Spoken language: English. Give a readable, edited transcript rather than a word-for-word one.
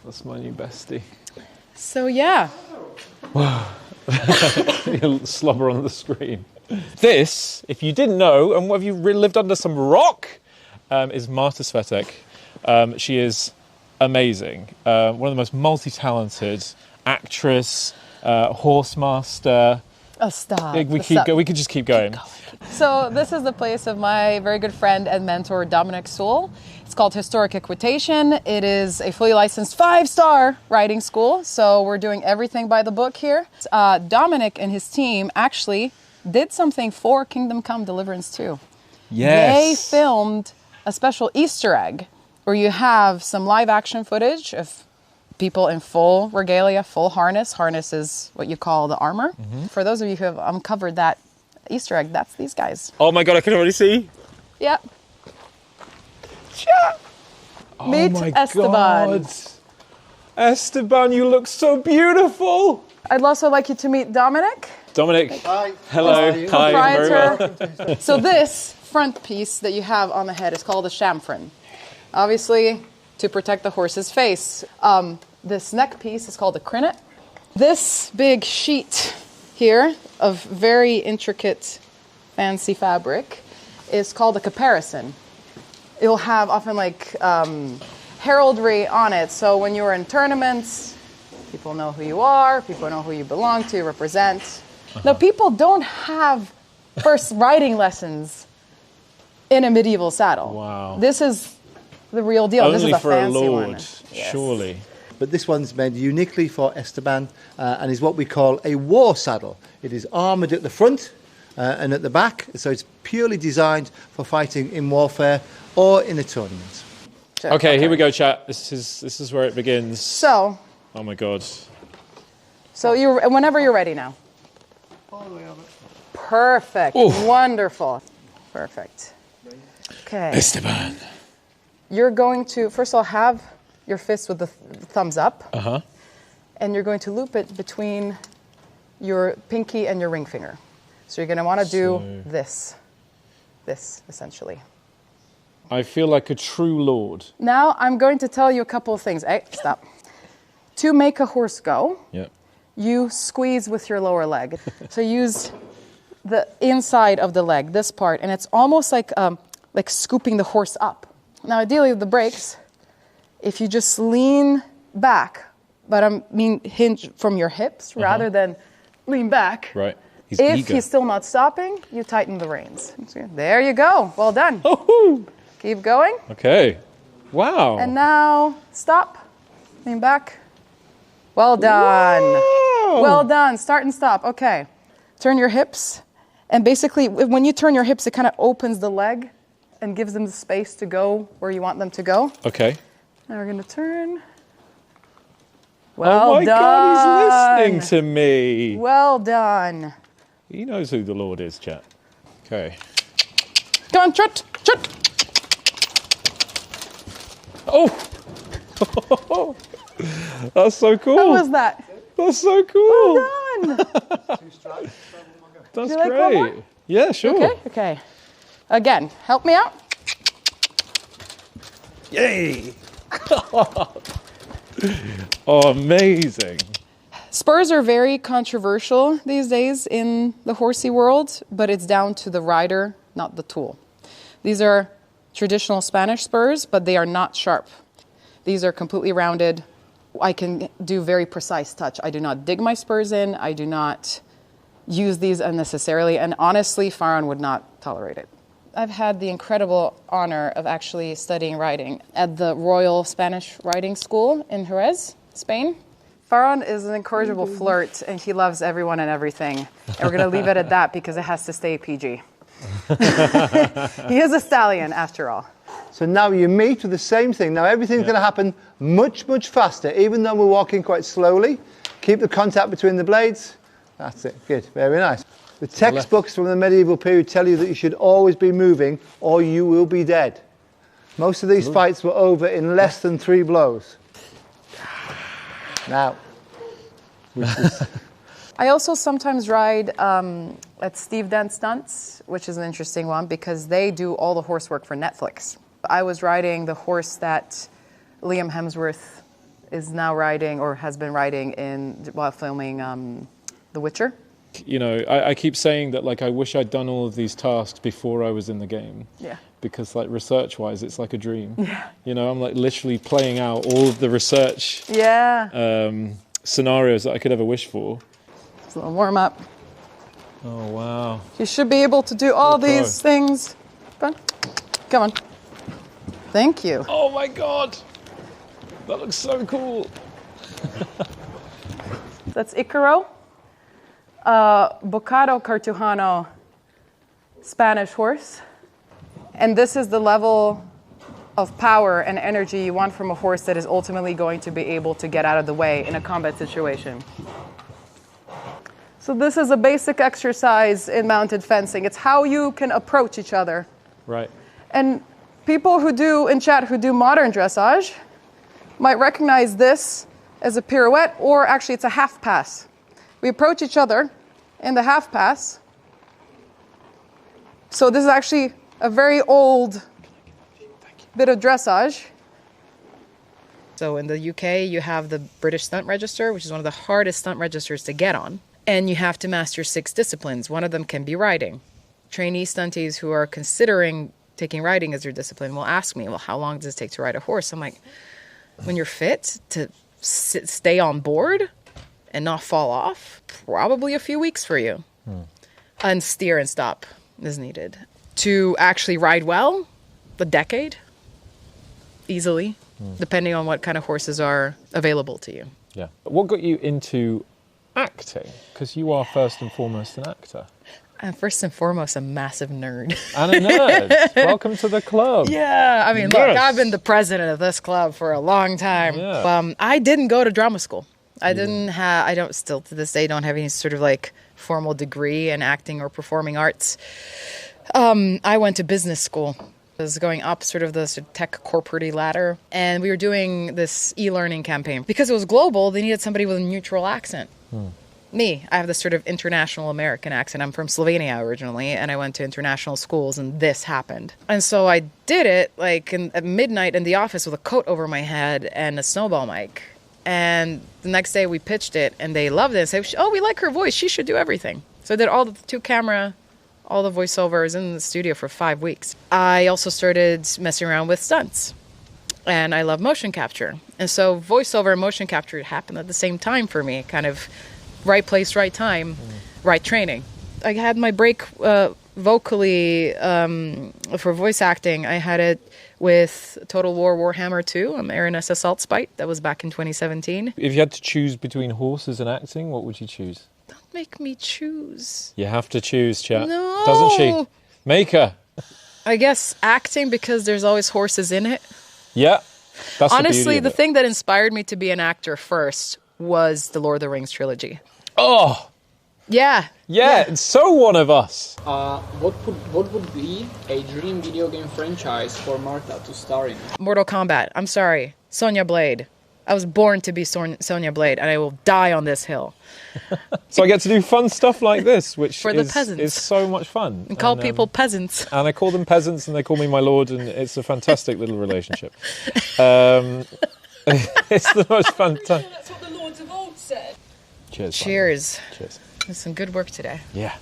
That's my new bestie. So yeah. You'll slobber on the screen. This, if you didn't know, and have you lived under some rock, is Marta Svetek. She is amazing. One of the most multi-talented actress, horse master. Oh, stop. We could just keep going. So this is the place of my very good friend and mentor, Dominic Sewell. It's called Historic Equitation. It is a fully licensed 5-star riding school. So we're doing everything by the book here. Dominic and his team actually did something for Kingdom Come Deliverance 2. Yes. They filmed a special Easter egg where you have some live action footage of people in full regalia, full harness. Harness is what you call the armor. Mm-hmm. For those of you who have uncovered that Easter egg, that's these guys. Oh my God, I can already see. Yep. Oh Meet my Esteban. God. Esteban, you look so beautiful. I'd also like you to meet Dominic. Dominic. Hi. Hello. Hi. Very well. Proprietor. So this front piece that you have on the head is called a chamfron. Obviously, to protect the horse's face. This neck piece is called a crinnet. This big sheet here of very intricate, fancy fabric is called a caparison. It'll have often like heraldry on it. So when you're in tournaments, people know who you are, people know who you belong to, represent. Uh-huh. Now, people don't have first riding lessons in a medieval saddle. Wow. This is the real deal. Only this is a for fancy a lord, one. Yes. surely. But this one's made uniquely for Esteban and is what we call a war saddle. It is armoured at the front and at the back, so it's purely designed for fighting in warfare or in a tournament. Okay, here we go, chat. This is where it begins. So. Oh my God. So whenever you're ready now. All the way over. Perfect. Oof. Wonderful. Perfect. Okay. Esteban. You're going to, first of all, have your fist with the thumbs up. Uh-huh. And you're going to loop it between your pinky and your ring finger. So you're going to want to do this, essentially. I feel like a true lord. Now I'm going to tell you a couple of things. Hey, stop. To make a horse go, you squeeze with your lower leg. So use the inside of the leg, this part, and it's almost like scooping the horse up. Now, ideally, with the brakes, if you just lean back, but I mean hinge from your hips rather than lean back. Right. If he's still not stopping, you tighten the reins. There you go. Well done. Oh-hoo. Keep going. Okay. Wow. And now stop. Lean back. Well done. Whoa. Well done. Start and stop. Okay. Turn your hips. And basically, when you turn your hips, it kind of opens the leg and gives them the space to go where you want them to go. Okay. Now we're going to turn. Well oh my done. God, he's listening to me. Well done. He knows who the Lord is, chat. Okay. Come on, trot, trot. Oh! That's so cool. How was that? That's so cool. Well done. That's you like great. one more? Yeah, sure. Okay. Again, help me out. Yay! Oh, amazing. Spurs are very controversial these days in the horsey world, but it's down to the rider, not the tool. These are traditional Spanish spurs, but they are not sharp. These are completely rounded. I can do very precise touch. I do not dig my spurs in. I do not use these unnecessarily, and honestly, Farron would not tolerate it. I've had the incredible honor of actually studying riding at the Royal Spanish Riding School in Jerez, Spain. Farron is an incorrigible flirt, and he loves everyone and everything. And we're going to leave it at that because it has to stay PG. He is a stallion, after all. So now you meet with the same thing. Now everything's going to happen much, much faster, even though we're walking quite slowly. Keep the contact between the blades. That's it. Good. Very nice. The textbooks from the medieval period tell you that you should always be moving or you will be dead. Most of these fights were over in less than 3 blows. Now, I also sometimes ride at Steve Dent Stunts, which is an interesting one because they do all the horse work for Netflix. I was riding the horse that Liam Hemsworth is now riding or has been riding while filming The Witcher. You know, I keep saying that, like, I wish I'd done all of these tasks before I was in the game. Yeah. Because, like, research-wise, it's like a dream. Yeah. You know, I'm, like, literally playing out all of the research scenarios that I could ever wish for. It's a little warm-up. Oh, wow. You should be able to do all these things. Come on. Come on. Thank you. Oh, my God. That looks so cool. That's Icaro. Bocado Cartujano Spanish horse. And this is the level of power and energy you want from a horse that is ultimately going to be able to get out of the way in a combat situation. So this is a basic exercise in mounted fencing. It's how you can approach each other. Right. And people who do modern dressage might recognize this as a pirouette, or actually it's a half pass. We approach each other in the half pass. So this is actually a very old bit of dressage. So in the UK, you have the British Stunt Register, which is one of the hardest stunt registers to get on. And you have to master 6 disciplines. One of them can be riding. Trainee stunties who are considering taking riding as their discipline will ask me, well, how long does it take to ride a horse? I'm like, when you're fit to stay on board and not fall off, probably a few weeks for you. And steer and stop is needed. To actually ride well, a decade, easily, depending on what kind of horses are available to you. Yeah. What got you into acting? Because you are first and foremost an actor. I'm first and foremost a massive nerd. And a nerd. Welcome to the club. Yeah, I mean, look, I've been the president of this club for a long time. Yeah. I didn't go to drama school. I don't still to this day don't have any sort of like formal degree in acting or performing arts. I went to business school. I was going up sort of the tech corporate ladder, and we were doing this e-learning campaign. Because it was global, they needed somebody with a neutral accent. Me, I have this sort of international American accent. I'm from Slovenia originally, and I went to international schools, and this happened. And so I did it like at midnight in the office with a coat over my head and a snowball mic. And the next day we pitched it, and they loved it and said, oh, we like her voice. She should do everything. So I did all the 2-camera, all the voiceovers in the studio for 5 weeks. I also started messing around with stunts, and I love motion capture. And so voiceover and motion capture happened at the same time for me, kind of right place, right time, right training. I had my break vocally for voice acting. I had it with Total War Warhammer 2, Aaroness Assault Spite. That was back in 2017. If you had to choose between horses and acting, what would you choose? Don't make me choose. You have to choose, chat. No. Doesn't she? Make her. I guess acting, because there's always horses in it. Yeah. That's honestly, the thing that inspired me to be an actor first was the Lord of the Rings trilogy. Oh! Yeah. Yeah, it's so one of us. What would be a dream video game franchise for Marta to star in? Mortal Kombat. I'm sorry. Sonya Blade. I was born to be Sonya Blade, and I will die on this hill. So I get to do fun stuff like this, which for the peasants. Is so much fun. And call people peasants. And I call them peasants, and they call me my lord, and it's a fantastic little relationship. It's the most fun time. That's what the Lords of Old said. Cheers. Cheers. Cheers. There's some good work today. Yeah.